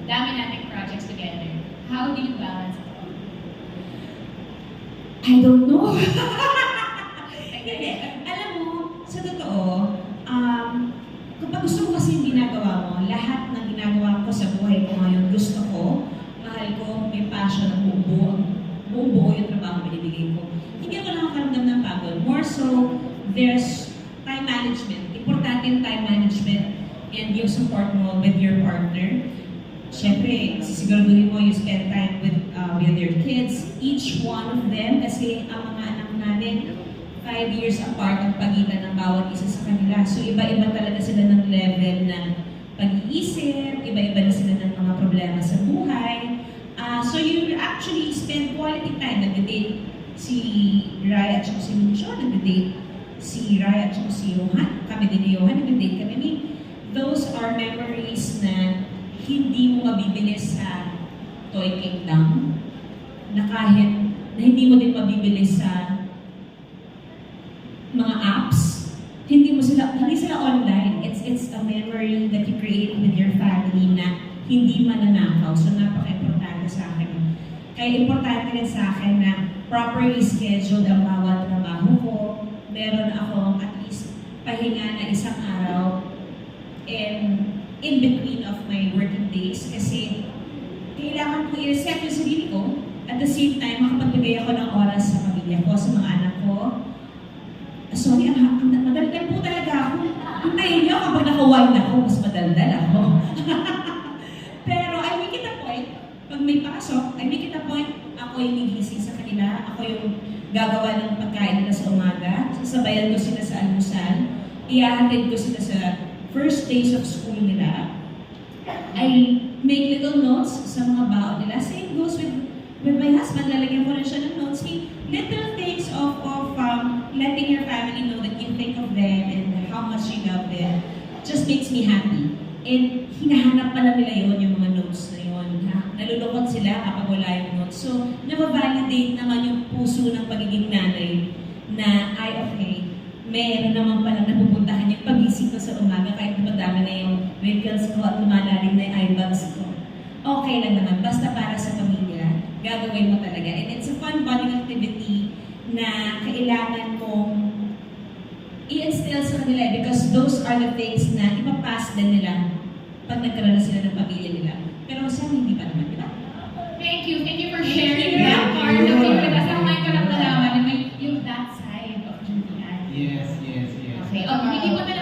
dami nating projects together. How do you balance it all? I don't know. Hindi. Alam mo, sa totoo, kapag gusto mo kasi yung ginagawa mo, lahat ng ginagawa ko sa buhay ko ngayon, gusto ko, mahal ko, may passion, buong buo yung trabaho binibigay ko. Hindi ako nakakaramdam ng pagod. More so, there's time management. Importante yung time management and yung support mo with your partner. Siyempre, sisiguraduhin mo you spend time with your kids, each one of them, kasi ang mga anak namin, 5 years apart ang pagitan ng bawat isa sa kanila. So, iba-iba talaga sila ng level ng pag-iisip, iba-iba na sila ng mga problema sa buhay. So, you actually spend quality time. Nag-date si Rai at si Lucio, nag-date si Rai at si Johan. Kami din ni Johan, nag-date kami. I mean, those are memories na hindi mo mabibili sa Toy Kingdom, na kahit na hindi mo din mabibili sa mga apps, hindi sila online. It's a memory that you create with your family na hindi mananakaw. So napaka-importante sa akin. Kaya importante rin sa akin na properly scheduled ang bawat trabaho ko. Meron akong at least pahinga na isang araw in between of my working days kasi kailangan ko i-reset yung sarili ko at the same time makapagbigay ako ng oras sa pamilya ko, sa mga anak ko. Sorry, madaldal po talaga ako. Hintayin niyo kapag naka-wild ako, mas madaldal ako. Pero I make it a point, pag may pasok, I make it a point, ako yung nagising sa kanila, ako yung gagawa ng pagkain nila sa umaga, sasabayan ko sila sa almusal, i-attend ko sila sa first days of school nila. I make little notes sa mga baon nila. Same goes with my husband. Lalagyan ko rin siya ng notes. Little things of letting your family know that you think of them and how much you love them just makes me happy. And hinahanap pala nila yun, yung mga notes na yun. Nalulungkot sila kapag wala yung notes. So, nababalidate naman yung puso ng pagiging nanay na, okay, meron naman palang napupuntahan yung pag-isip ko sa umaga kahit madami na yung wrinkles ko at lumalalim na yung eye bags ko. Okay lang naman, basta para sa pamilya, gagawin mo talaga. And it's a fun bonding activity na kailangan mong i-instill sa kanila because those are the things na ipapass din nila pag nagkaroon na sila ng pamilya nila. Pero sana hindi pa naman, di ba? Thank you for sharing that part of it with us. Ang may ko lang nalaman, yung that side of Julian. Yes. Okay, hindi mo na